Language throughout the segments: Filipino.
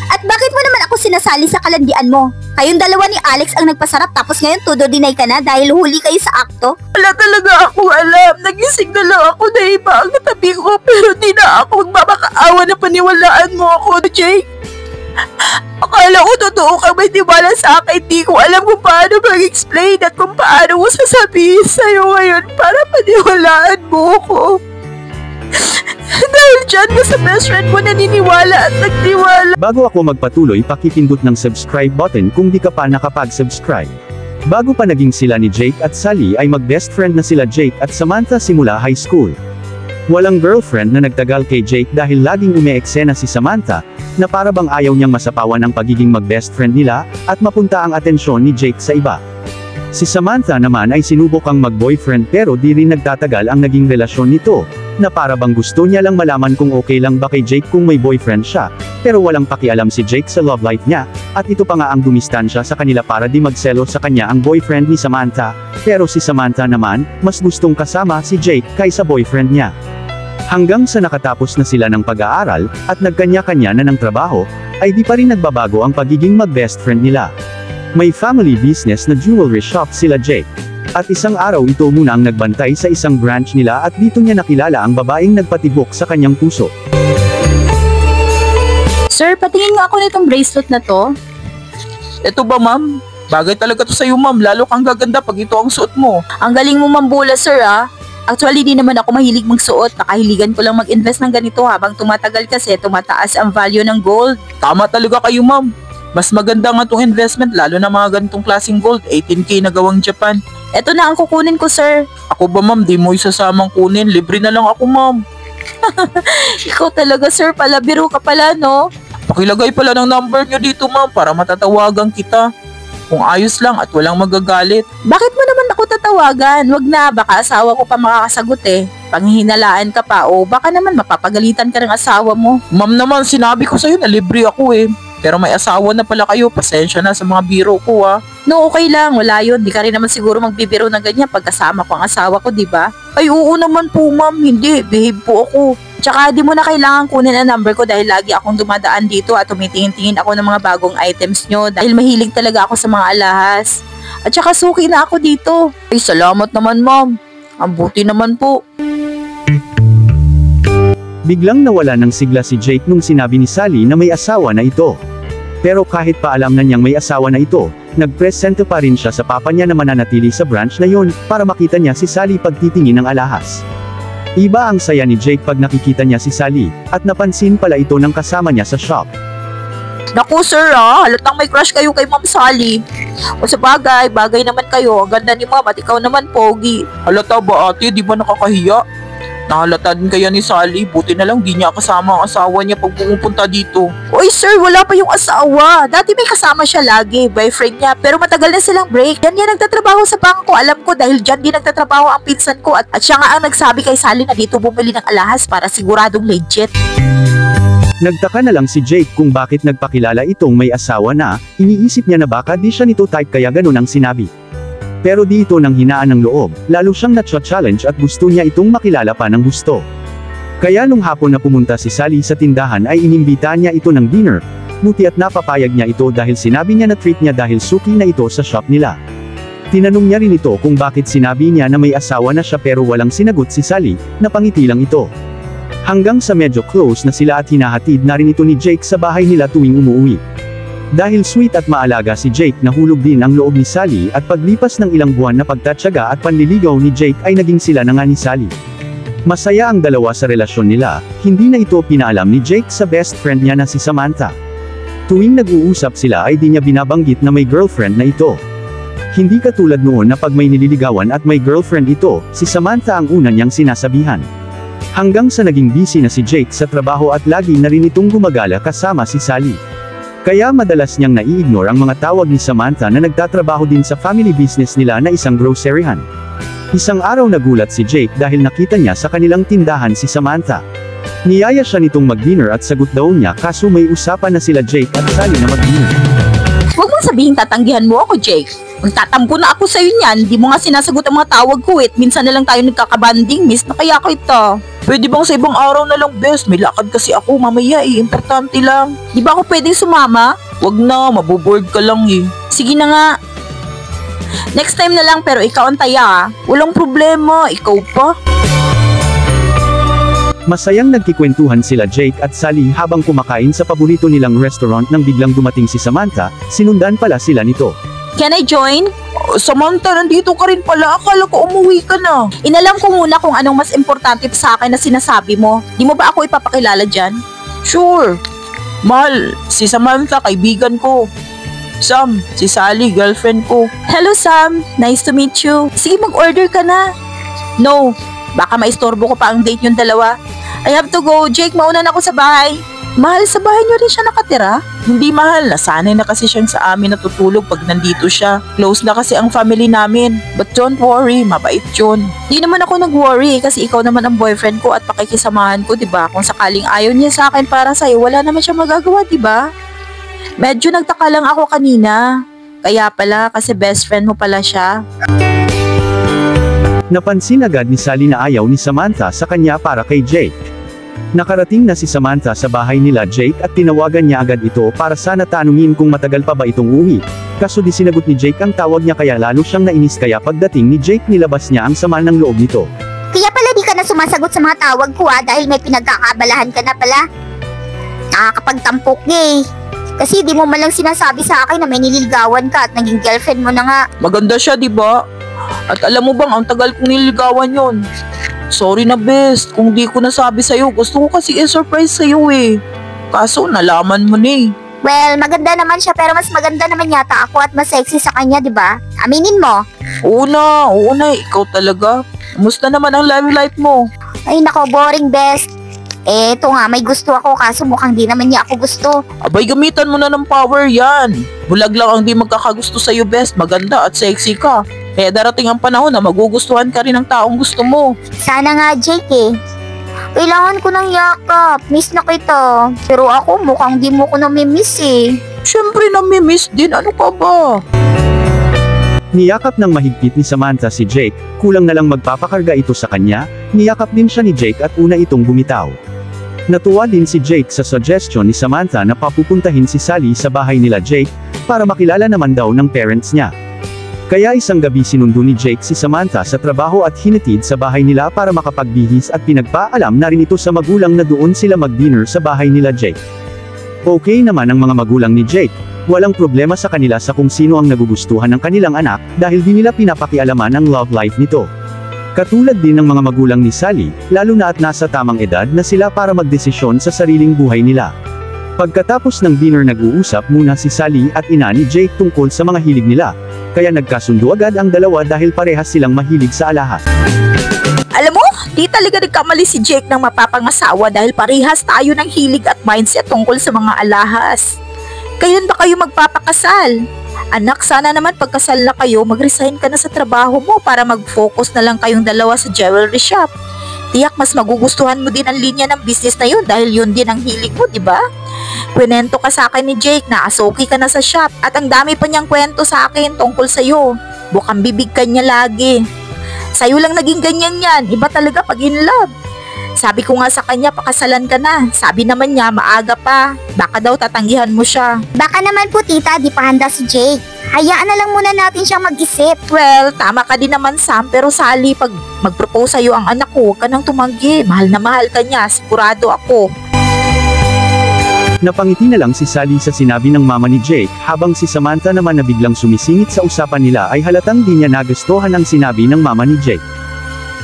At bakit mo naman ako sinasali sa kalandian mo? Kayong dalawa ni Alex ang nagpasarap tapos ngayon todo deny ka na dahil huli kayo sa akto? Wala talaga akong alam. Nagising na lang ako na iba ang natabi ko pero di na ako magmamakaawa na paniwalaan mo ako, Jake. Akala ko totoo kang may tiwala sa akin. Di ko alam kung paano mag-explain at kung paano ko sasabihin sa'yo ngayon para paniwalaan mo ako. Dahil dyan mo sa best friend mo naniniwala at nagtiwala. Bago ako magpatuloy, pakipindot ng subscribe button kung di ka pa nakapag-subscribe. Bago pa naging sila ni Jake at Sally ay mag-best friend na sila Jake at Samantha simula high school. Walang girlfriend na nagtagal kay Jake dahil laging umeeksena si Samantha, na para bang ayaw niyang masapawan ang pagiging mag-best friend nila, at mapunta ang atensyon ni Jake sa iba. Si Samantha naman ay sinubukang mag-boyfriend pero di rin nagtatagal ang naging relasyon nito, na para bang gusto niya lang malaman kung okay lang ba kay Jake kung may boyfriend siya, pero walang pakialam si Jake sa love life niya, at ito pa nga ang dumistansya sa kanila para di magselo sa kanya ang boyfriend ni Samantha, pero si Samantha naman, mas gustong kasama si Jake kaysa boyfriend niya. Hanggang sa nakatapos na sila ng pag-aaral, at nagkanya-kanya na ng trabaho, ay di pa rin nagbabago ang pagiging mag-best friend nila. May family business na jewelry shop sila Jake. At isang araw ito muna ang nagbantay sa isang branch nila at dito niya nakilala ang babaeng nagpatibok sa kanyang puso. Sir, patingin nga ako nitong bracelet na to. Ito ba, ma'am? Bagay talaga to sa'yo, ma'am. Lalo kang gaganda pag ito ang suot mo. Ang galing mo mambula, sir, ah. Actually, di naman ako mahilig magsuot. Nakahiligan ko lang mag-invest ng ganito habang tumatagal kasi tumataas ang value ng gold. Tama talaga kayo, ma'am. Mas maganda nga itong investment lalo na mga ganitong klaseng gold. 18K na gawang Japan. Ito na ang kukunin ko, sir. Ako ba, ma'am? Di mo isasamang kunin. Libre na lang ako, ma'am. Ikaw talaga, sir. Palabiro ka pala, no? Pakilagay pala ng number nyo dito, ma'am, para matatawagan kita. Kung ayos lang at walang magagalit. Bakit mo naman ako tatawagan? Wag na, baka asawa ko pa makakasagot eh. Panghihinalaan ka pa o baka naman mapapagalitan ka ng asawa mo. Ma'am naman, sinabi ko sa'yo na libre ako eh. Pero may asawa na pala kayo, pasensya na sa mga biro ko ah. No, okay lang, wala yun. Di ka rin naman siguro magbibiro ng ganyan pag kasama ko ang asawa ko, di ba? Ay oo naman po, ma'am, hindi, behave po ako. Tsaka di mo na kailangan kunin ang number ko dahil lagi akong dumadaan dito at tumitingin-tingin ako ng mga bagong items nyo dahil mahilig talaga ako sa mga alahas. At tsaka suki na ako dito. Ay salamat naman, ma'am. Ang buti naman po. Biglang nawala ng sigla si Jake nung sinabi ni Sally na may asawa na ito. Pero kahit pa alam na niyang may asawa na ito, nagpresente pa rin siya sa papa niya na mananatili sa branch na yon para makita niya si Sally pagtitingin ng alahas. Iba ang saya ni Jake pag nakikita niya si Sally, at napansin pala ito ng kasama niya sa shop. Naku sir halatang may crush kayo kay Ma'am Sally. O sa bagay naman kayo, ang ganda ni Ma'am at ikaw naman pogi. Halata ba ate, di ba nakakahiya? Nahalata din kaya ni Sally, buti na lang di niya kasama ang asawa niya pag pumupunta dito. Uy sir, wala pa yung asawa. Dati may kasama siya lagi, boyfriend niya, pero matagal na silang break. Yan yan nagtatrabaho sa bangko, alam ko dahil dyan din nagtatrabaho ang pinsan ko at siya nga ang nagsabi kay Sally na dito bumili ng alahas para siguradong legit. Nagtaka na lang si Jake kung bakit nagpakilala itong may asawa na, iniisip niya na baka di siya nito type kaya ganun ang sinabi. Pero di ito nang hinaan ng loob, lalo siyang na-challenge at gusto niya itong makilala pa ng gusto. Kaya nung hapon na pumunta si Sally sa tindahan ay inimbitahan niya ito ng dinner, buti at napapayag niya ito dahil sinabi niya na treat niya dahil suki na ito sa shop nila. Tinanong niya rin ito kung bakit sinabi niya na may asawa na siya pero walang sinagot si Sally, napangiti lang ito. Hanggang sa medyo close na sila at hinahatid na rin ito ni Jake sa bahay nila tuwing umuwi. Dahil sweet at maalaga si Jake, nahulog din ang loob ni Sally at paglipas ng ilang buwan na pagtatsaga at panliligaw ni Jake ay naging sila na nga ni Sally. Masaya ang dalawa sa relasyon nila, hindi na ito pinaalam ni Jake sa best friend niya na si Samantha. Tuwing nag-uusap sila ay di niya binabanggit na may girlfriend na ito. Hindi katulad noon na pag may nililigawan at may girlfriend ito, si Samantha ang una niyang sinasabihan. Hanggang sa naging busy na si Jake sa trabaho at lagi na rin itong gumagala kasama si Sally. Kaya madalas niyang nai-ignore ang mga tawag ni Samantha na nagtatrabaho din sa family business nila na isang groceryhan. Isang araw nagulat si Jake dahil nakita niya sa kanilang tindahan si Samantha. Niyaya siya nitong mag-dinner at sagot daw niya kaso may usapan na sila Jake at Sally na mag-dinner. Huwag mong sabihin tatanggihan mo ako, Jake. Magtatampo na ako sa'yo niyan, di mo nga sinasagot ang mga tawag ko minsan na lang tayo nagkakabanding, miss na kaya ko ito. Pwede bang sa ibang araw na lang, best? May lakad kasi ako mamaya importante lang. Di ba ako pwedeng sumama? Wag na, maboboard ka lang eh. Sige na nga. Next time na lang pero ikaw ang taya ah. Walang problema, ikaw pa. Masayang nagkikwentuhan sila Jake at Sally habang kumakain sa paborito nilang restaurant nang biglang dumating si Samantha, sinundan pala sila nito. Can I join? Samantha, nandito ka rin pala. Akala ko umuwi ka na. Inalam ko muna kung anong mas importante sa akin na sinasabi mo. Di mo ba ako ipapakilala dyan? Sure. Mahal, si Samantha, kaibigan ko. Sam, si Sally, girlfriend ko. Hello Sam, nice to meet you. Sige mag-order ka na. No, baka maistorbo ko pa ang date yung dalawa. I have to go. Jake, mauna na ako sa bahay. Mahal, sa bahay niyo rin siya nakatira? Hindi mahal, nasanay na kasi siyang sa amin natutulog pag nandito siya. Close na kasi ang family namin. But don't worry, mabait yun. Di naman ako nag-worry kasi ikaw naman ang boyfriend ko at pakikisamahan ko, diba? Kung sakaling ayaw niya sa akin para sa'yo, wala naman siya magagawa, diba? Medyo nagtaka lang ako kanina. Kaya pala, kasi best friend mo pala siya. Napansin agad ni Sally na ayaw ni Samantha sa kanya para kay Jake. Nakarating na si Samantha sa bahay nila Jake at tinawagan niya agad ito para sana tanungin kung matagal pa ba itong uwi. Kaso di sinagot ni Jake ang tawag niya kaya lalo siyang nainis kaya pagdating ni Jake nilabas niya ang sama ng loob nito. Kaya pala di ka na sumasagot sa mga tawag ko dahil may pinagkakabalahan ka na pala. Nakakapagtampok niya eh. Kasi di mo malang sinasabi sa akin na may nililigawan ka at naging girlfriend mo na nga. Maganda siya, di ba? At alam mo bang ang tagal kong nililigawan yon? Sorry na best, kung di ko nasabi sa'yo, gusto ko kasi i-surprise sa'yo eh. Kaso nalaman mo na eh. Well, maganda naman siya pero mas maganda naman yata ako at mas sexy sa kanya, di ba? Aminin mo. Oo na, ikaw talaga. Kumusta naman ang love life mo? Ay nako, boring best. Eto nga, may gusto ako kaso mukhang di naman niya ako gusto. Abay, gamitan mo na ng power yan. Bulag lang ang di magkakagusto sa'yo best, maganda at sexy ka. Kaya darating ang panahon na magugustuhan ka rin ng taong gusto mo. Sana nga, Jake eh. Kailangan ko ng yakap. Miss na kita. Pero ako mukhang di mo ko namimiss eh. Siyempre namimiss din, ano ka ba? Niyakap ng mahigpit ni Samantha si Jake, kulang na lang magpapakarga ito sa kanya, niyakap din siya ni Jake at una itong bumitaw. Natuwa din si Jake sa suggestion ni Samantha na papupuntahin si Sally sa bahay nila Jake, para makilala naman daw ng parents niya. Kaya isang gabi sinundo ni Jake si Samantha sa trabaho at hinatid sa bahay nila para makapagbihis at pinagpaalam na rin ito sa magulang na doon sila mag-dinner sa bahay nila Jake. Okay naman ang mga magulang ni Jake, walang problema sa kanila sa kung sino ang nagugustuhan ng kanilang anak dahil di nila pinapakialaman ang love life nito. Katulad din ng mga magulang ni Sally, lalo na at nasa tamang edad na sila para magdesisyon sa sariling buhay nila. Pagkatapos ng dinner nag-uusap muna si Sally at ina ni Jake tungkol sa mga hilig nila, kaya nagkasundo agad ang dalawa dahil parehas silang mahilig sa alahas. Alam mo, di talaga nagkamali si Jake ng mapapangasawa dahil parehas tayo ng hilig at mindset tungkol sa mga alahas. Kailan ba kayo magpapakasal? Anak, sana naman pagkasal na kayo, mag-resign ka na sa trabaho mo para mag-focus na lang kayong dalawa sa jewelry shop. Tiyak mas magugustuhan mo din ang linya ng business na yun dahil yun din ang hilig mo, di ba? Kwento ka sa akin ni Jake na asoki ka na sa shop at ang dami pa niyang kwento sa akin tungkol sa'yo. Bukang bibig ka niya lagi. Sa'yo lang naging ganyan yan, iba talaga pag in love. Sabi ko nga sa kanya, pakasalan ka na. Sabi naman niya, maaga pa. Baka daw tatanggihan mo siya. Baka naman po tita, di pa handa si Jake. Hayaan na lang muna natin siyang mag-isip. Well, tama ka din naman Sam, pero Sally, pag mag-propose sa'yo ang anak ko, huwag ka nang tumanggi. Mahal na mahal ka niya, sigurado ako. Napangiti na lang si Sally sa sinabi ng mama ni Jake, habang si Samantha naman na biglang sumisingit sa usapan nila ay halatang di niya nagustuhan ang sinabi ng mama ni Jake.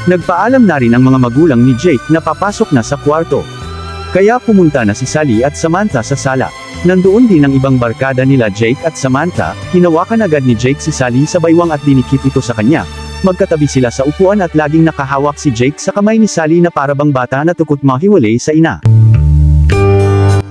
Nagpaalam na rin ang mga magulang ni Jake na papasok na sa kwarto. Kaya pumunta na si Sally at Samantha sa sala. Nandoon din ang ibang barkada nila Jake at Samantha, hinawakan agad ni Jake si Sally sa baywang at dinikit ito sa kanya. Magkatabi sila sa upuan at laging nakahawak si Jake sa kamay ni Sally na parabang bata na tukot mahiwalay sa ina.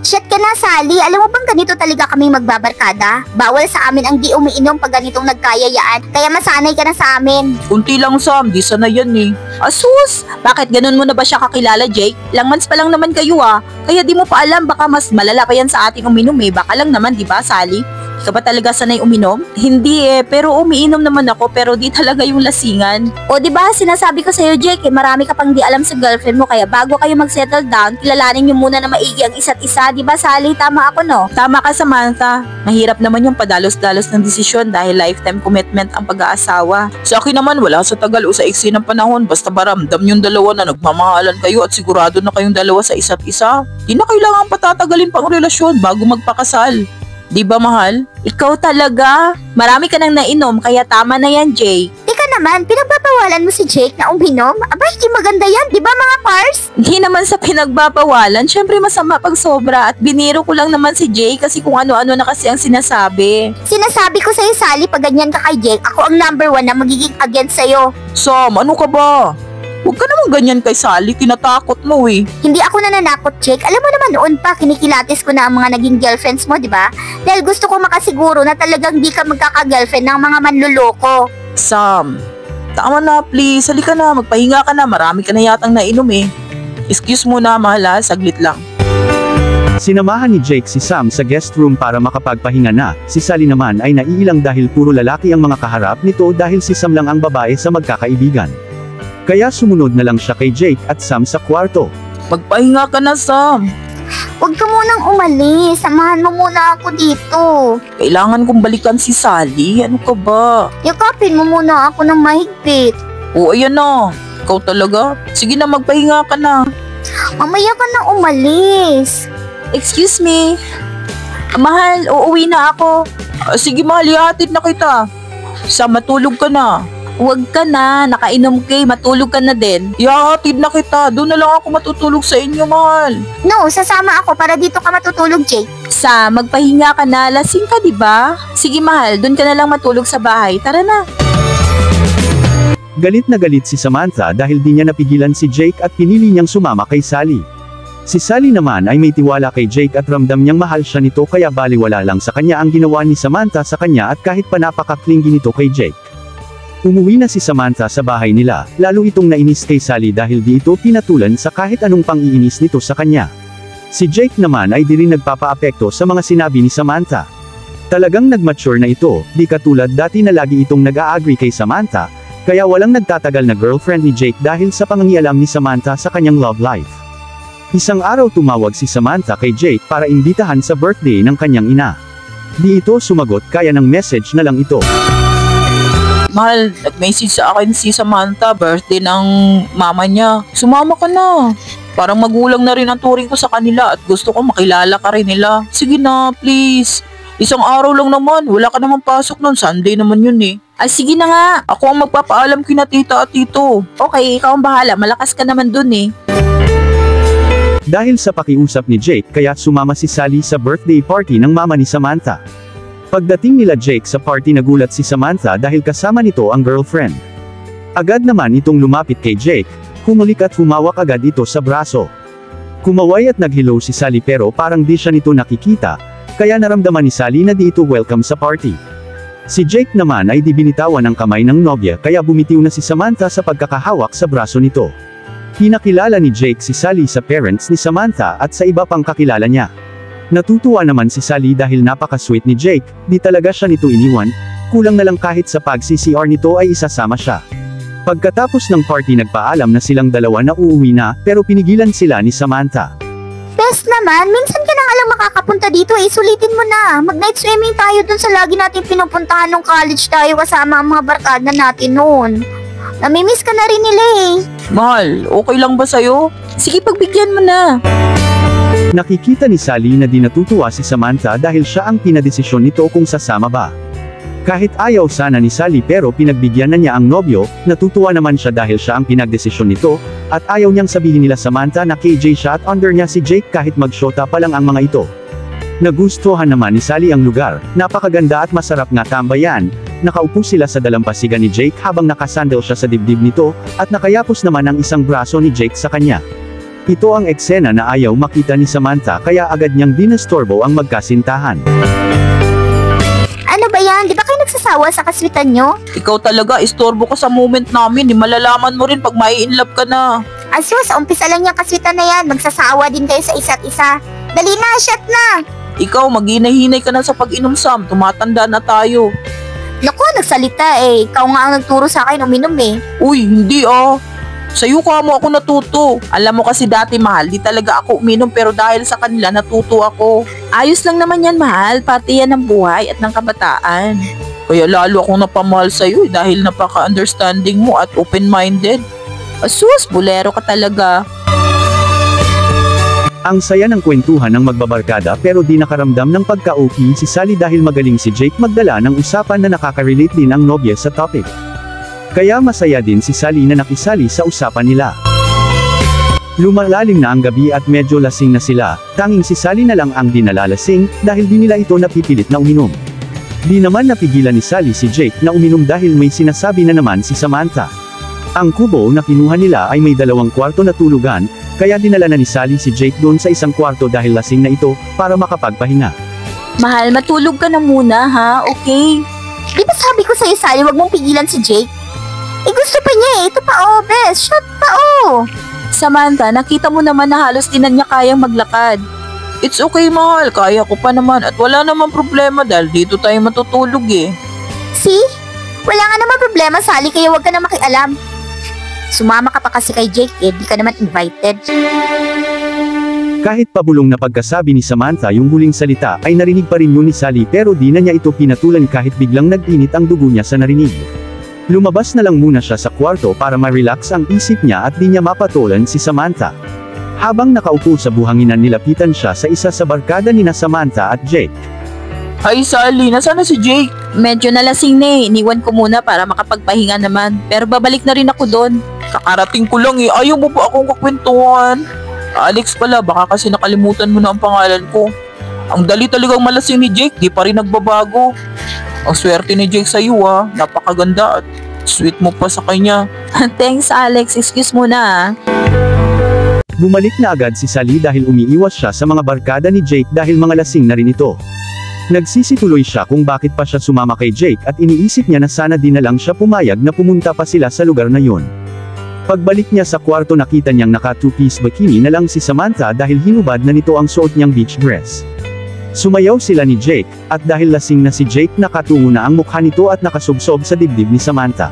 Shit ka na, Sally. Alam mo bang ganito talaga kami magbabarkada? Bawal sa amin ang di umiinom pag ganitong nagkayayaan. Kaya masanay ka na sa amin. Kunti lang Sam, di sana yan eh. Asus! Bakit ganun mo na ba siya kakilala, Jake? Ilang months pa lang naman kayo Kaya di mo pa alam, baka mas malala pa yan sa ating uminom eh. Baka lang naman, di ba, Sally? Ka ba talaga sanay uminom? Hindi pero umiinom naman ako pero di talaga yung lasingan. O di ba sinasabi ko sa'yo Jake, marami ka pang di alam sa girlfriend mo kaya bago kayo mag-settle down, kilalanin niyo muna na maigi ang isa't isa. Di ba Sally, tama ako no? Tama ka Samantha, mahirap naman yung padalos-dalos ng desisyon dahil lifetime commitment ang pag-aasawa. Sa akin naman wala sa tagal o sa iksi ng panahon basta baramdam yung dalawa na nagmamahalan kayo at sigurado na kayong dalawa sa isa't isa. Di na kailangan patatagalin pang relasyon bago magpakasal. Di ba mahal? Ikaw talaga, marami ka nang nainom kaya tama na yan Jake. Teka naman, pinagbabawalan mo si Jake na uminom? Aba, hindi maganda yan, di ba mga pars? Hindi naman sa pinagbabawalan, syempre masama pag sobra at biniro ko lang naman si Jake kasi kung ano-ano na kasi ang sinasabi. Sinasabi ko sa'yo Sally, pag ganyan ka kay Jake, ako ang number 1 na magiging against sa'yo. Sam, ano ka ba? Huwag ka naman ganyan kay Sally, tinatakot mo eh. Hindi ako nananakot, Jake. Alam mo naman noon pa, kinikilatis ko na ang mga naging girlfriends mo, di ba? Dahil gusto ko makasiguro na talagang di ka magkaka-girlfriend ng mga manluloko. Sam, tama na please, halika na, magpahinga ka na, marami ka na yatang nainom eh. Excuse mo na mahal ha, saglit lang. Sinamahan ni Jake si Sam sa guest room para makapagpahinga na, si Sally naman ay naiilang dahil puro lalaki ang mga kaharap nito dahil si Sam lang ang babae sa magkakaibigan. Kaya sumunod na lang siya kay Jake at Sam sa kwarto. Magpahinga ka na Sam. Huwag ka munang umalis, samahan mo muna ako dito. Kailangan kong balikan si Sally, ano ka ba? Yakapin mo muna ako ng mahigpit. Oo ayan na, ikaw talaga. Sige na magpahinga ka na. Mamaya ka na umalis. Excuse me, mahal, uuwi na ako. Sige mahal, ihatid na kita. Sam, matulog ka na. Huwag ka na, nakainom kay, matulog ka na din. Ihatid na kita, doon na lang ako matutulog sa inyo mahal. No, sasama ako para dito ka matutulog, Jake. Magpahinga ka na, lasing ka diba? Sige mahal, dun ka na lang matulog sa bahay, tara na. Galit na galit si Samantha dahil di niya napigilan si Jake at pinili niyang sumama kay Sally. Si Sally naman ay may tiwala kay Jake at ramdam niyang mahal siya nito kaya baliwala lang sa kanya ang ginawa ni Samantha sa kanya at kahit pa napaka-clingy nito kay Jake. Umuwi na si Samantha sa bahay nila, lalo itong nainis kay Sally dahil di ito pinatulan sa kahit anong pang-iinis nito sa kanya. Si Jake naman ay di rin nagpapaapekto sa mga sinabi ni Samantha. Talagang nag-mature na ito, di katulad dati na lagi itong nag-a-agree kay Samantha, kaya walang nagtatagal na girlfriend ni Jake dahil sa pangangialam ni Samantha sa kanyang love life. Isang araw tumawag si Samantha kay Jake para imbitahan sa birthday ng kanyang ina. Di ito sumagot kaya ng message na lang ito. Mahal, nag-message sa akin si Samantha, birthday ng mama niya. Sumama ka na. Parang magulang na rin ang turing ko sa kanila at gusto ko makilala ka rin nila. Sige na, please. Isang araw lang naman, wala ka naman pasok nun, Sunday naman yun eh. Sige na nga. Ako ang magpapaalam kina tita at tito. Okay, ikaw ang bahala, malakas ka naman dun eh. Dahil sa pakiusap ni Jake kaya sumama si Sally sa birthday party ng mama ni Samantha. Pagdating nila Jake sa party nagulat si Samantha dahil kasama nito ang girlfriend. Agad naman itong lumapit kay Jake, humulik at humawak agad ito sa braso. Kumaway at nag-hello si Sally pero parang di siya nito nakikita, kaya naramdaman ni Sally na di ito welcome sa party. Si Jake naman ay di binitawan ang kamay ng nobya kaya bumitiw na si Samantha sa pagkakahawak sa braso nito. Pinakilala ni Jake si Sally sa parents ni Samantha at sa iba pang kakilala niya. Natutuwa naman si Sally dahil napaka-sweet ni Jake, di talaga siya nito iniwan, kulang na lang kahit sa pag-CCR nito ay isasama siya. Pagkatapos ng party nagpaalam na silang dalawa na uuwi na, pero pinigilan sila ni Samantha. Best naman, minsan ka na nga lang makakapunta dito eh, sulitin mo na. Mag-night swimming tayo dun sa lagi natin pinupuntahan nung college tayo kasama ang mga barkada natin noon. Namimiss ka na rin nila eh. Mahal, okay lang ba sa'yo? Sige, pagbigyan mo na. Nakikita ni Sally na di natutuwa si Samantha dahil siya ang pinadesisyon nito kung sasama ba. Kahit ayaw sana ni Sally pero pinagbigyan na niya ang nobyo, natutuwa naman siya dahil siya ang pinagdesisyon nito, at ayaw niyang sabihin nila Samantha na KJ siya at under niya si Jake kahit magsyota pa lang ang mga ito. Nagustuhan naman ni Sally ang lugar, napakaganda at masarap nga tambayan, nakaupo sila sa dalampasigan ni Jake habang nakasandal siya sa dibdib nito, at nakayapos naman ang isang braso ni Jake sa kanya. Ito ang eksena na ayaw makita ni Samantha kaya agad niyang dinastorbo ang magkasintahan. Ano ba yan? Di ba kayo nagsasawa sa kaswitan nyo? Ikaw talaga, istorbo ka sa moment namin, malalaman mo rin pag mai-inlove ka na. Asus, umpisa lang yung kaswitan na yan, magsasawa din kayo sa isa't isa. Dali na, shot na! Ikaw, maghinay-hinay ka na sa pag-inom, Sam. Tumatanda na tayo. Naku, nagsalita eh. Ikaw nga ang nagturo sa akin uminom eh. Uy, hindi ah. Sa'yo ka mo ako natuto. Alam mo kasi dati, mahal, di talaga ako uminom pero dahil sa kanila natuto ako. Ayos lang naman yan, mahal. Pati yan ng buhay at ng kabataan. Kaya lalo akong napamahal sa'yo dahil napaka-understanding mo at open-minded. Asus, bulero ka talaga. Ang saya ng kwentuhan ng magbabarkada pero di nakaramdam ng pagka-okay si Sally dahil magaling si Jake magdala ng usapan na nakaka-relate din ang nobya sa topic. Kaya masaya din si Sally na nakisali sa usapan nila. Lumalalim na ang gabi at medyo lasing na sila, tanging si Sally na lang ang di nalalasing dahil di nila ito napipilit na uminom. Di naman napigilan ni Sally si Jake na uminom dahil may sinasabi na naman si Samantha. Ang kubo na kinuha nila ay may 2 kwarto na tulugan, kaya dinala na ni Sally si Jake doon sa 1 kwarto dahil lasing na ito, para makapagpahinga. Mahal, matulog ka na muna ha, okay? Di ba sabi ko sa'yo, Sally, wag mong pigilan si Jake? Eh gusto pa niya eh. Ito pa oh, bes. Shot pa oh. Samantha, nakita mo naman na halos di na niya kayang maglakad. It's okay, mahal. Kaya ko pa naman at wala namang problema dahil dito tayo matutulog eh. See? Wala nga naman problema, Sally, kaya wag ka na makialam. Sumama ka pa kasi kay Jake eh, di ka naman invited. Kahit pabulong na pagkasabi ni Samantha yung huling salita ay narinig pa rin yun ni Sally pero di na niya ito pinatulan kahit biglang nag-init ang dugo niya sa narinig. Lumabas na lang muna siya sa kwarto para ma-relax ang isip niya at di niya mapatulan si Samantha. Habang nakaupo sa buhanginan nilapitan siya sa isa sa barkada nina Samantha at Jake. Hi Sally, nasaan na si Jake? Medyo nalasing na eh, iniwan ko muna para makapagpahinga naman. Pero babalik na rin ako doon. Kakarating ko lang eh, ayaw mo ba akong kakwentuhan? Alex pala, baka kasi nakalimutan mo na ang pangalan ko. Ang dali talagang malasing ni Jake, di pa rin nagbabago. Ang swerte ni Jake sa iyo ah, napakaganda at sweet mo pa sa kanya. Thanks Alex, excuse mo na. Bumalik na agad si Sally dahil umiiwas siya sa mga barkada ni Jake dahil mga lasing na rin ito. Nagsisituloy siya kung bakit pa siya sumama kay Jake at iniisip niya na sana di na lang siya pumayag na pumunta pa sila sa lugar na yun. Pagbalik niya sa kwarto nakita niyang naka 2-piece bikini na lang si Samantha dahil hinubad na nito ang suot niyang beach dress. Sumayaw sila ni Jake, at dahil lasing na si Jake nakatungo na ang mukha nito at nakasubsob sa dibdib ni Samantha.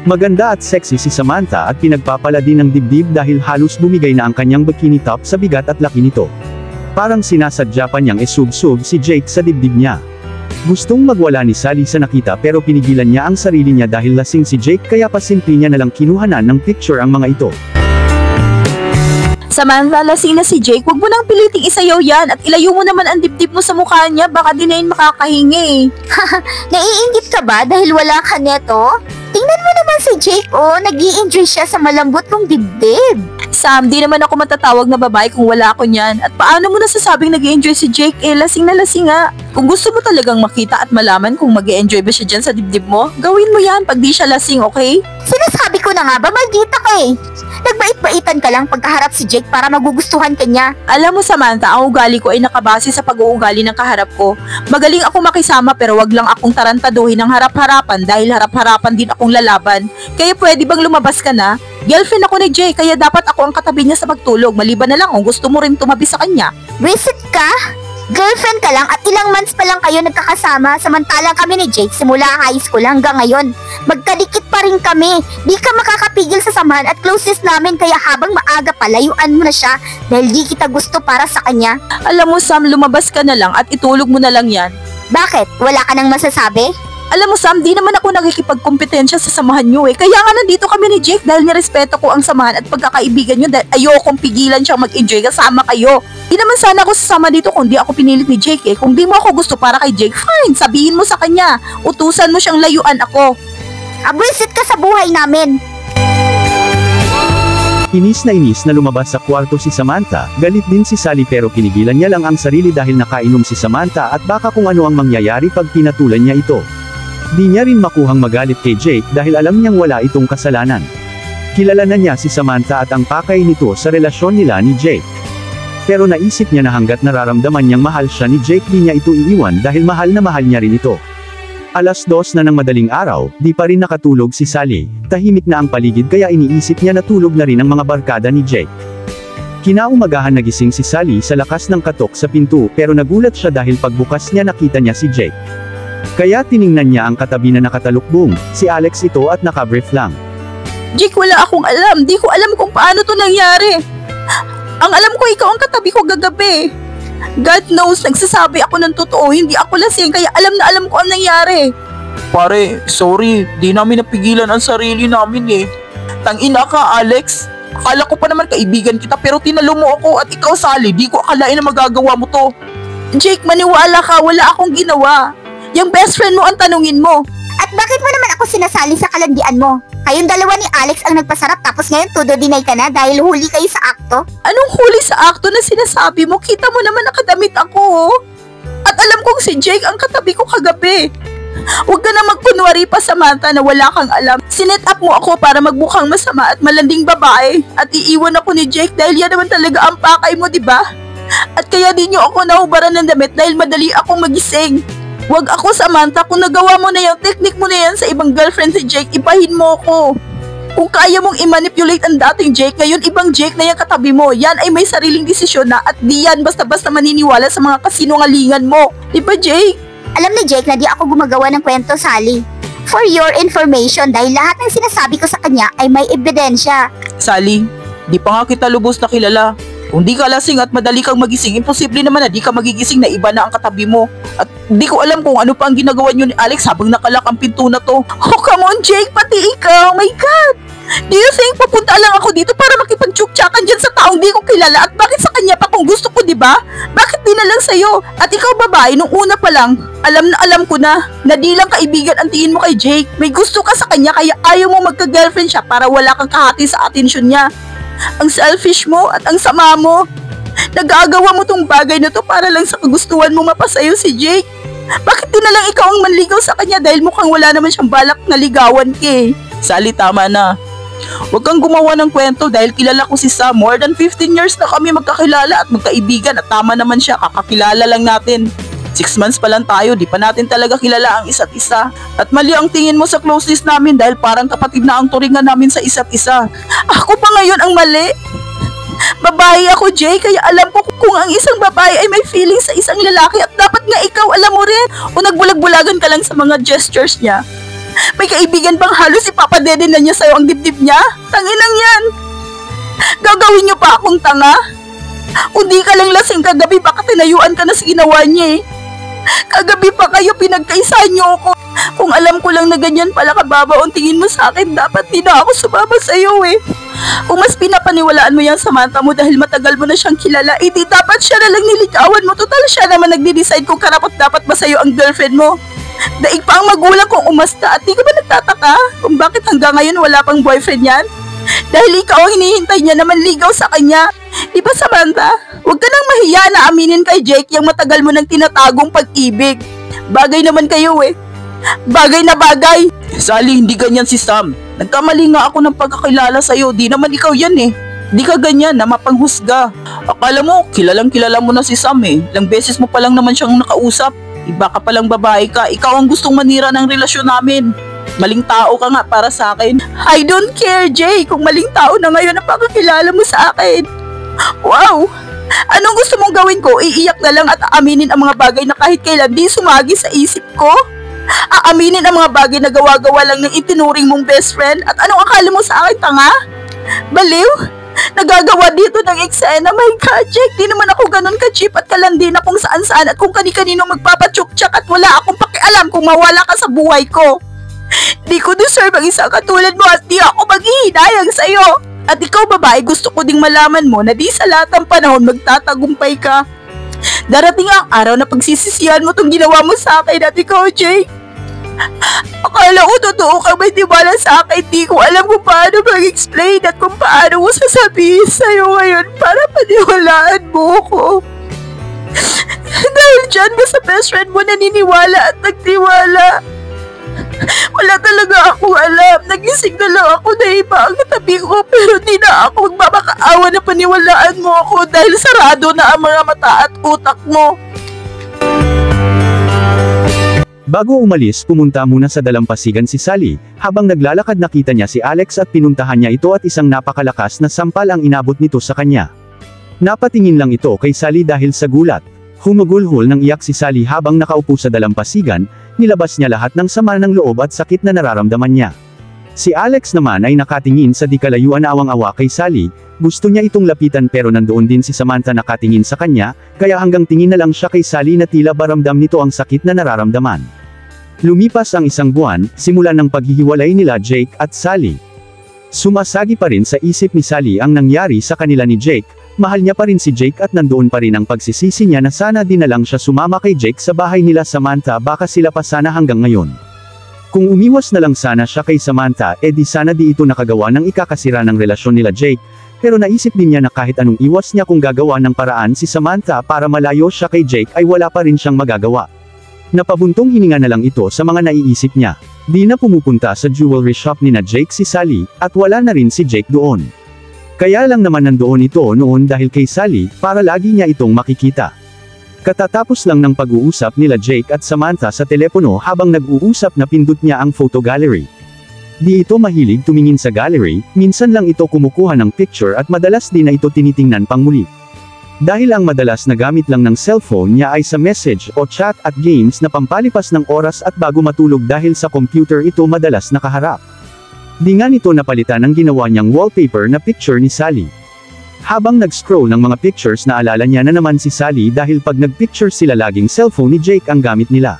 Maganda at sexy si Samantha at pinagpapala din ng dibdib dahil halos bumigay na ang kanyang bikini top sa bigat at laki nito. Parang sinasadya pa niyang isub-sub si Jake sa dibdib niya. Gustong magwala ni Sally sa nakita pero pinigilan niya ang sarili niya dahil lasing si Jake kaya pasimple niya nalang kinuhanan ng picture ang mga ito. Samantha, lasing na si Jake, huwag mo nang piliting isayaw yan at ilayo mo naman ang dibdib mo sa mukha niya, baka di na yun makakahingi. Naiingit ka ba dahil wala ka neto? Tingnan mo naman si Jake oh, nag-i-enjoy siya sa malambot kong dibdib. Sam, di naman ako matatawag na babae kung wala ako niyan. At paano mo nasasabing nag-i-enjoy si Jake? Eh, lasing na lasing nga. Kung gusto mo talagang makita at malaman kung mag-i-enjoy ba siya dyan sa dibdib mo, gawin mo yan pag di siya lasing, okay? Sinasabi ko na nga ba, maldita ka eh. Nagbait-baitan ka lang pagkaharap si Jake para magugustuhan ka niya. Alam mo Samantha, ang ugali ko ay nakabase sa pag-uugali ng kaharap ko. Magaling ako makisama pero wag lang akong tarantaduhin ng harap-harapan dahil harap-harapan din akong lalaban. Kaya pwede bang lumabas ka na? Girlfriend ako ni Jake kaya dapat ako ang katabi niya sa pagtulog. Maliban na lang kung gusto mo rin tumabi sa kanya. Visit ka? Girlfriend ka lang at ilang months pa lang kayo nagkakasama samantalang kami ni Jake simula high school hanggang ngayon. Magkadikit pa rin kami. Di ka makakapigil sa samahan at closest namin kaya habang maaga pa layuan mo na siya dahil di kita gusto para sa kanya. Alam mo Sam, lumabas ka na lang at itulog mo na lang yan. Bakit? Wala ka nang masasabi? Alam mo Sam, di naman ako nakikipagkompetensya sa samahan nyo eh. Kaya nga nandito kami ni Jake dahil nirespeto ko ang samahan at pagkakaibigan nyo dahil ayokong pigilan siyang mag-enjoy kasama kayo. Di naman sana ako sasama dito kung di ako pinilit ni Jake eh. Kung di mo ako gusto para kay Jake, fine, sabihin mo sa kanya. Utusan mo siyang layuan ako. Abwisit ka sa buhay namin. Inis na lumabas sa kwarto si Samantha, galit din si Sally pero pinigilan niya lang ang sarili dahil nakainom si Samantha at baka kung ano ang mangyayari pag pinatulan niya ito. Di niya rin makuhang magalit kay Jake dahil alam niyang wala itong kasalanan. Kilala na niya si Samantha at ang pakay nito sa relasyon nila ni Jake. Pero naisip niya na hanggat nararamdaman niyang mahal siya ni Jake di niya ito iiwan dahil mahal na mahal niya rin ito. 2:00 na ng madaling araw, di pa rin nakatulog si Sally. Tahimik na ang paligid kaya iniisip niya na tulog na rin ang mga barkada ni Jake. Kinaumagahan nagising si Sally sa lakas ng katok sa pinto pero nagulat siya dahil pagbukas niya nakita niya si Jake. Kaya tiningnan niya ang katabi na nakatalukbong, si Alex ito at nakabrief lang. Jake, wala akong alam. Di ko alam kung paano to nangyari. Ang alam ko, ikaw ang katabi ko gagabi. God knows, nagsasabi ako ng totoo. Hindi ako lasing, kaya alam na alam ko ang nangyari. Pare, sorry, di namin napigilan ang sarili namin eh. Tangina ka, Alex. Akala ko pa naman kaibigan kita pero tinalo mo ako at ikaw, Sally, di ko akalain na magagawa mo to. Jake, maniwala ka, wala akong ginawa. Yung best friend mo ang tanungin mo. At bakit mo naman ako sinasali sa kalandian mo? Kayong dalawa ni Alex ang nagpasarap tapos ngayon todo deny ka na dahil huli kayo sa akto? Anong huli sa akto na sinasabi mo? Kita mo naman nakadamit ako. At alam kong si Jake ang katabi ko kagabi. Huwag ka na magkunwari pa, Samantha, na wala kang alam. Sinet up mo ako para magmukhang masama at malanding babae. At iiwan ako ni Jake dahil yan naman talaga ang pakay mo, diba? At kaya di nyo ako nahubaran ng damit dahil madali akong magising. Huwag ako, Samantha. Kung nagawa mo na yung technique mo na yan sa ibang girlfriend si Jake, ibahin mo ko. Kung kaya mong i-manipulate ang dating Jake, ngayon ibang Jake na yung katabi mo. Yan ay may sariling desisyon na at di yan basta-basta maniniwala sa mga kasinungalingan mo. Diba, Jake? Alam ni Jake na di ako gumagawa ng kwento, Sally. For your information, dahil lahat ng sinasabi ko sa kanya ay may ebidensya. Sally, di pa nga kita lubos na kilala. Kung di ka lasing at madali kang magising, imposible naman na di ka magigising na iba na ang katabi mo. At di ko alam kung ano pa ang ginagawa niyo ni Alex habang nakalak ang pinto na to. Oh, come on, Jake, pati ikaw. My God! Do you think pupunta lang ako dito para makipag-tsuktsakan dyan sa taong di ko kilala? At bakit sa kanya pa kung gusto ko, diba? Bakit di na lang sa'yo? At ikaw, babae, nung una pa lang, alam na alam ko na di lang kaibigan ang tingin mo kay Jake. May gusto ka sa kanya kaya ayaw mo magka-girlfriend siya para wala kang kahati sa atensyon niya. Ang selfish mo at ang sama mo. Nagagawa mo tong bagay na to para lang sa kagustuhan mo mapasayo si Jake. Bakit di na lang ikaw ang manligaw sa kanya dahil mukhang wala naman siyang balak na ligawan ka? Sally, tama na. Huwag kang gumawa ng kwento dahil kilala ko si Sam. More than 15 years na kami magkakilala at magkaibigan at tama naman siya, kakakilala lang natin. 6 months pa lang tayo, di pa natin talaga kilala ang isa't isa. At mali ang tingin mo sa closeness namin dahil parang kapatid na ang turingan namin sa isa't isa. Ako pa ngayon ang mali. Babae ako, Jay, kaya alam ko kung ang isang babae ay may feeling sa isang lalaki at dapat nga ikaw alam mo rin o nagbulag-bulagan ka lang sa mga gestures niya. May kaibigan bang halos ipapadede na niya sa'yo ang dibdib niya? Tanginang yan! Gagawin niyo pa akong tanga? Kung di ka lang lasing kagabi, baka tinayuan ka na sa ginawa niya eh. Kagabi pa kayo, pinagkaisa niyo ako. Kung alam ko lang na ganyan pala kababa ang tingin mo sa akin, dapat di na ako sumama sa'yo eh. Kung mas pinapaniwalaan mo yan Samantha mo dahil matagal mo na siyang kilala, di dapat siya na lang niligawan mo. Total siya naman nagde-decide kung karapat-dapat ba sa'yo ang girlfriend mo. Daig pa ang magulang kong umasta at di ka ba nagtataka kung bakit hanggang ngayon wala pang boyfriend yan? Dahil ikaw ang hinihintay niya na manligaw sa kanya. Di ba, Samantha? Huwag ka nang mahiya na aminin kay Jake yung matagal mo nang tinatagong pag-ibig. Bagay naman kayo eh. Bagay na bagay. Sally, hindi ganyan si Sam. Nagkamali nga ako ng pagkakilala sa'yo. Di naman ikaw yan eh. Di ka ganyan na mapanghusga. Akala mo, kilalang kilala mo na si Sam eh. Ilang beses mo pa lang naman siyang nakausap. Iba ka palang babae ka. Ikaw ang gustong manira ng relasyon namin. Maling tao ka nga para sa akin. I don't care, Jay, kung maling tao na ngayon ang pagkakilala mo sa akin. Wow! Anong gusto mong gawin ko? Iiyak na lang at aaminin ang mga bagay na kahit kailan di sumagi sa isip ko? Aaminin ang mga bagay na gawa-gawa lang ng itinuring mong best friend? At anong akala mo sa akin, tanga? Baliw? Nagagawa dito ng eksena. My God, Jake, di naman ako ganun ka-cheap at kalandi na kung saan-saan at kung kani-kanino magpapatsyuk-tsak at wala akong pakialam kung mawala ka sa buhay ko. Di ko deserve ang isang katulad mo at di ako maghihinayang sa'yo. At ikaw, babae, gusto ko ding malaman mo na di sa lahat ng panahon magtatagumpay ka. Darating ang araw na pagsisisihan mo tong ginawa mo sa akin at ikaw, Jake. Akala ko totoo ka may tiwala sa akin. Di ko alam kung paano mag-explain at kung paano ko sasabihin sa'yo ngayon para paniwalaan mo ko. Dahil dyan ka sa best friend mo naniniwala at nagtiwala. Wala talaga akong alam. Nagising na lang ako na iba ang katabi ko pero di na ako magmamakaawa na paniwalaan mo ako dahil sarado na ang mga mata at utak mo. Bago umalis, pumunta muna sa dalampasigan si Sally. Habang naglalakad nakita niya si Alex at pinuntahan niya ito at isang napakalakas na sampal ang inabot nito sa kanya. Napatingin lang ito kay Sally dahil sa gulat. Humagulhol ng iyak si Sally habang nakaupo sa dalampasigan, nilabas niya lahat ng sama ng loob at sakit na nararamdaman niya. Si Alex naman ay nakatingin sa di kalayuan awang-awa kay Sally, gusto niya itong lapitan pero nandoon din si Samantha nakatingin sa kanya, kaya hanggang tingin na lang siya kay Sally na tila baramdam nito ang sakit na nararamdaman. Lumipas ang isang buwan, simula ng paghihiwalay nila Jake at Sally. Sumasagi pa rin sa isip ni Sally ang nangyari sa kanila ni Jake, mahal niya pa rin si Jake at nandoon pa rin ang pagsisisi niya na sana di na lang siya sumama kay Jake sa bahay nila Samantha baka sila pa sana hanggang ngayon. Kung umiwas na lang sana siya kay Samantha di sana di ito nakagawa ng ikakasira ng relasyon nila Jake, pero naisip din niya na kahit anong iwas niya kung gagawa ng paraan si Samantha para malayo siya kay Jake ay wala pa rin siyang magagawa. Napabuntong hininga na lang ito sa mga naiisip niya. Di na pumupunta sa jewelry shop ni na Jake si Sally, at wala na rin si Jake doon. Kaya lang naman nandoon ito noon dahil kay Sally, para lagi niya itong makikita. Katatapos lang ng pag-uusap nila Jake at Samantha sa telepono habang nag-uusap na pindot niya ang photo gallery. Di ito mahilig tumingin sa gallery, minsan lang ito kumukuha ng picture at madalas din na ito tinitingnan pang muli. Dahil ang madalas na gamit lang ng cellphone niya ay sa message o chat at games na pampalipas ng oras at bago matulog dahil sa computer ito madalas nakaharap. Di nga nito napalitan ang ginawa niyang wallpaper na picture ni Sally. Habang nag-scroll ng mga pictures naalala niya na naman si Sally dahil pag nag-picture sila laging cellphone ni Jake ang gamit nila.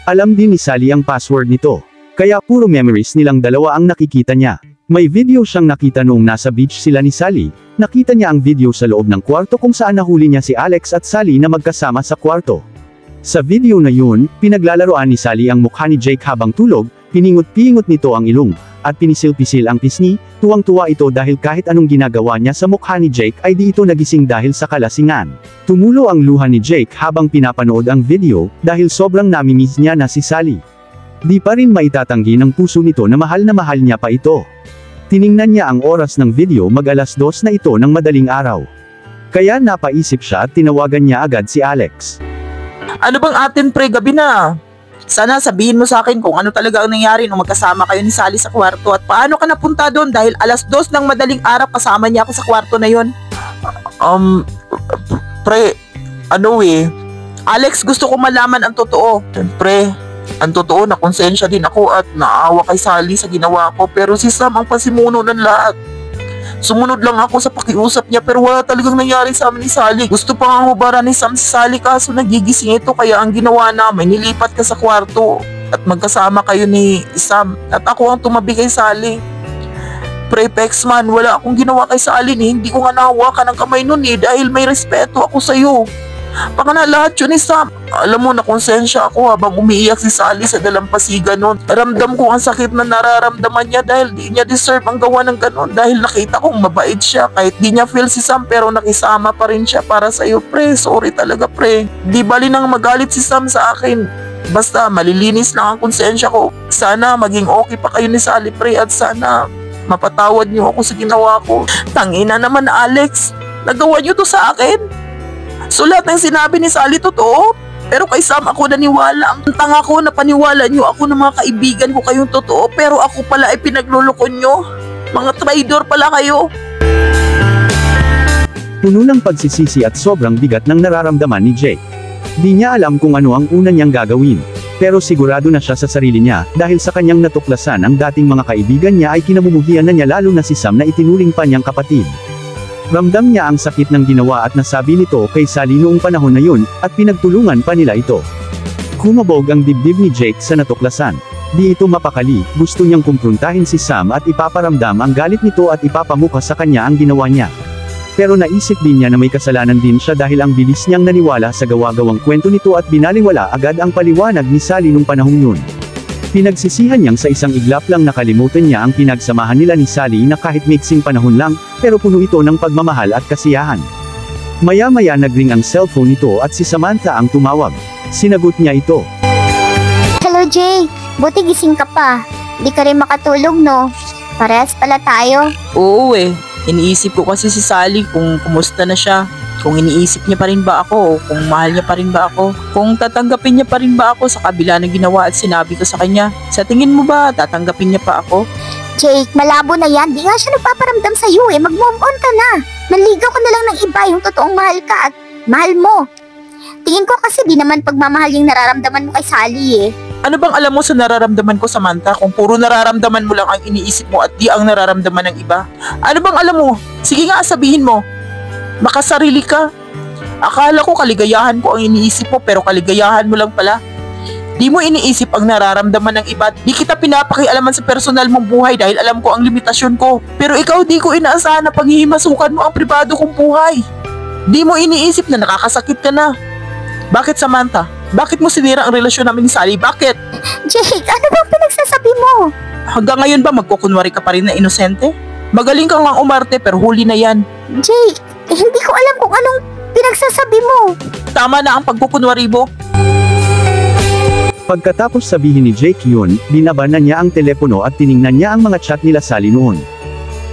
Alam din ni Sally ang password nito. Kaya puro memories nilang dalawa ang nakikita niya. May video siyang nakita noong nasa beach sila ni Sally, nakita niya ang video sa loob ng kwarto kung saan nahuli niya si Alex at Sally na magkasama sa kwarto. Sa video na yun, pinaglalaroan ni Sally ang mukha ni Jake habang tulog, piningot-pingot nito ang ilong, at pinisil-pisil ang pisngi, tuwang-tuwa ito dahil kahit anong ginagawa niya sa mukha ni Jake ay di ito nagising dahil sa kalasingan. Tumulo ang luha ni Jake habang pinapanood ang video, dahil sobrang namimiss niya na si Sally. Di pa rin maitatanggi ng puso nito na mahal niya pa ito. Tiningnan niya ang oras ng video mag-alas 2 na ito ng madaling araw. Kaya napaisip siya at tinawagan niya agad si Alex. Ano bang atin pre, gabi na? Sana sabihin mo sa akin kung ano talaga ang nangyari nung magkasama kayo ni Sally sa kwarto at paano ka napunta doon dahil alas 2 ng madaling araw kasama niya ako sa kwarto na yon. Pre, Alex, gusto ko malaman ang totoo. Pre, ang totoo na konsensya din ako at naawa kay Sally sa ginawa ko pero si Sam ang pasimuno ng lahat. Sumunod lang ako sa pakiusap niya pero wala talagang nangyari sa amin ni Sally. Gusto pa nga hubaran ni Sam si Sally kaso nagigising ito kaya ang ginawa namin nilipat ka sa kwarto at magkasama kayo ni Sam at ako ang tumabi kay Sally. Pre Pexman, wala akong ginawa kay Sally hindi ko nga nahawakan ng kamay nun dahil may respeto ako sa'yo. Baka na lahat yun ni Sam. Alam mo na konsensya ako habang umiiyak si Sally sa dalampasigan nun. Ramdam ko ang sakit na nararamdaman niya dahil di niya deserve ang gawa ng ganon dahil nakita kong mabait siya kahit di niya feel si Sam pero nakisama pa rin siya para sa'yo pre. Sorry talaga pre. Di bali nang magalit si Sam sa akin. Basta malilinis lang ang konsensya ko. Sana maging okay pa kayo ni Sally pre at sana mapatawad niyo ako sa ginawa ko. Tangina naman Alex. Nagawa niyo to sa akin. So lahat ng sinabi ni Sally totoo? Pero kay Sam ako naniwala. Ang tanga ko na paniwala niyo ako ng mga kaibigan ko kayong totoo pero ako pala ay pinagluloko niyo. Mga traidor pala kayo. Puno ng pagsisisi at sobrang bigat ng nararamdaman ni Jake. Di niya alam kung ano ang una niyang gagawin. Pero sigurado na siya sa sarili niya dahil sa kanyang natuklasan ang dating mga kaibigan niya ay kinamumuhian na niya lalo na si Sam na itinuring pa niyang kapatid. Ramdam niya ang sakit ng ginawa at nasabi nito kay Sally noong panahon na yun, at pinagtulungan pa nila ito. Kumabog ang dibdib ni Jake sa natuklasan. Di ito mapakali, gusto niyang kumprontahin si Sam at ipaparamdam ang galit nito at ipapamukha sa kanya ang ginawa niya. Pero naisip din niya na may kasalanan din siya dahil ang bilis niyang naniwala sa gawa-gawang kwento nito at binaliwala agad ang paliwanag ni Sally nung panahong yun. Pinagsisihan niyang sa isang iglap lang nakalimutan niya ang pinagsamahan nila ni Sally na kahit mixing panahon lang, pero puno ito ng pagmamahal at kasiyahan. Maya-maya nagring ang cellphone nito at si Samantha ang tumawag. Sinagot niya ito. Hello Jake, buti gising ka pa. Di ka rin makatulog no? Parehas pala tayo. Oo iniisip ko kasi si Sally kung kumusta na siya. Kung iniisip niya pa rin ba ako, kung mahal niya pa rin ba ako, kung tatanggapin niya pa rin ba ako sa kabila ng ginawa at sinabi ko sa kanya. Sa tingin mo ba, tatanggapin niya pa ako? Jake, malabo na yan. Di nga siya nagpaparamdam sa'yo mag-move on ka na. Manligaw ka na lang ng iba, yung totoong mahal ka at mahal mo. Tingin ko kasi di naman pagmamahal yung nararamdaman mo kay Sally eh. Ano bang alam mo sa nararamdaman ko, Samantha, kung puro nararamdaman mo lang ang iniisip mo at di ang nararamdaman ng iba? Ano bang alam mo? Sige nga, sabihin mo. Makasarili ka. Akala ko kaligayahan ko ang iniisip mo pero kaligayahan mo lang pala. Di mo iniisip ang nararamdaman ng iba. Di kita pinapakialaman sa personal mong buhay dahil alam ko ang limitasyon ko. Pero ikaw di ko inaasahan na paghihimasukan mo ang pribado kong buhay. Di mo iniisip na nakakasakit ka na. Bakit, Samantha? Bakit mo sinira ang relasyon namin ni Sally? Bakit? Jake, ano bang pinagsasabi mo? Hanggang ngayon ba magkukunwari ka pa rin na inosente? Magaling kang ang umarte pero huli na yan. Jake, hindi ko alam kung anong pinagsasabi mo. Tama na ang pagkukunwari mo. Pagkatapos sabihin ni Jake yun, binabanan niya ang telepono at tiningnan niya ang mga chat nila Sally noon.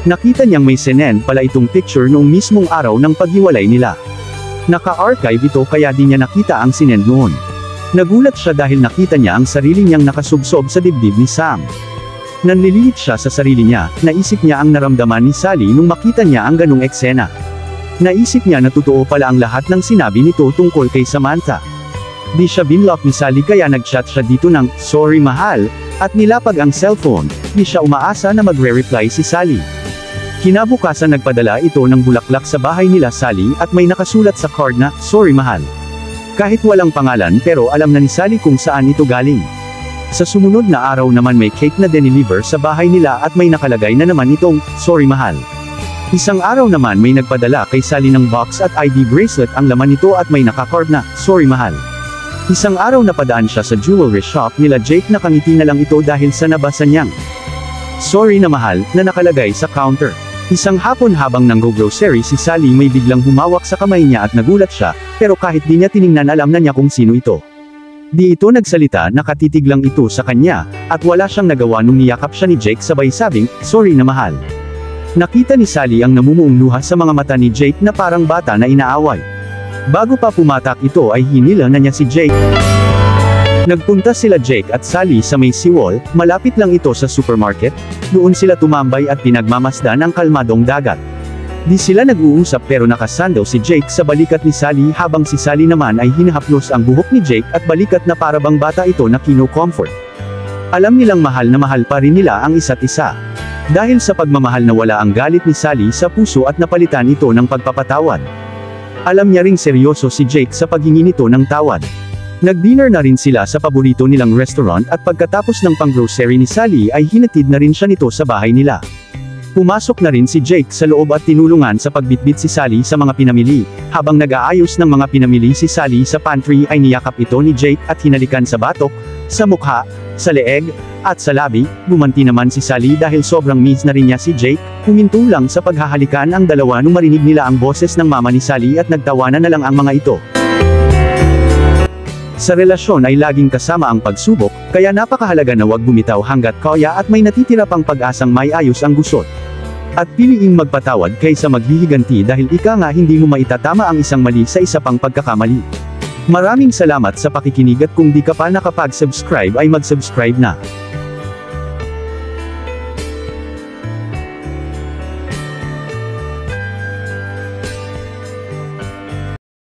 Nakita niyang may sinend pala itong picture noong mismong araw ng paghiwalay nila. Naka-archive ito kaya di niya nakita ang sinend noon. Nagulat siya dahil nakita niya ang sarili niyang nakasubsob sa dibdib ni Sam. Nanliliit siya sa sarili niya, naisip niya ang naramdaman ni Sally nung makita niya ang ganung eksena. Naisip niya na totoo pala ang lahat ng sinabi nito tungkol kay Samantha. Di siya binlock ni Sally kaya nagchat siya dito ng, "Sorry mahal," at nilapag ang cellphone. Di siya umaasa na magre-reply si Sally. Kinabukasan nagpadala ito ng bulaklak sa bahay nila Sally at may nakasulat sa card na, "Sorry mahal." Kahit walang pangalan pero alam na ni Sally kung saan ito galing. Sa sumunod na araw naman may cake na dineliver sa bahay nila at may nakalagay na naman itong, "Sorry mahal." Isang araw naman may nagpadala kay Sally ng box at ID bracelet ang laman nito at may nakakarve na, "Sorry mahal." Isang araw napadaan siya sa jewelry shop nila Jake, nakangiti na lang ito dahil sa nabasa niyang, "Sorry na mahal," na nakalagay sa counter. Isang hapon habang nanggo-grocery si Sally may biglang humawak sa kamay niya at nagulat siya, pero kahit di niya tiningnan alam na niya kung sino ito. Di ito nagsalita, nakatitig lang ito sa kanya, at wala siyang nagawa nung niyakap siya ni Jake sabay sabing, "Sorry na mahal." Nakita ni Sally ang namumuong luha sa mga mata ni Jake na parang bata na inaaway. Bago pa pumatak ito ay hinila na niya si Jake. Nagpunta sila Jake at Sally sa may seawall, malapit lang ito sa supermarket. Doon sila tumambay at pinagmamasdan ang kalmadong dagat. Di sila nag-uusap pero nakasando si Jake sa balikat ni Sally habang si Sally naman ay hinahaplos ang buhok ni Jake at balikat na parabang bata ito na kino-comfort. Alam nilang mahal na mahal pa rin nila ang isa't isa. Dahil sa pagmamahal na wala ang galit ni Sally sa puso at napalitan ito ng pagpapatawad. Alam niya ring seryoso si Jake sa paghingi nito ng tawad. Nag-dinner na rin sila sa paborito nilang restaurant at pagkatapos ng pang-grocery ni Sally ay hinatid na rin siya nito sa bahay nila. Pumasok na rin si Jake sa loob at tinulungan sa pagbitbit si Sally sa mga pinamili. Habang nag-aayos ng mga pinamili si Sally sa pantry ay niyakap ito ni Jake at hinalikan sa batok, sa mukha, sa leeg, at sa labi. Gumanti naman si Sally dahil sobrang miss na rin niya si Jake. Huminto lang sa paghahalikan ang dalawa nung marinig nila ang boses ng mama ni Sally at nagtawanan na lang ang mga ito. Sa relasyon ay laging kasama ang pagsubok, kaya napakahalaga na wag bumitaw hanggat kaya at may natitira pang pag-asang may ayos ang gusot. At piliing magpatawad kaysa maghihiganti dahil ika nga hindi mo maitatama ang isang mali sa isa pang pagkakamali. Maraming salamat sa pakikinig at kung di ka pa nakapag-subscribe ay mag-subscribe na.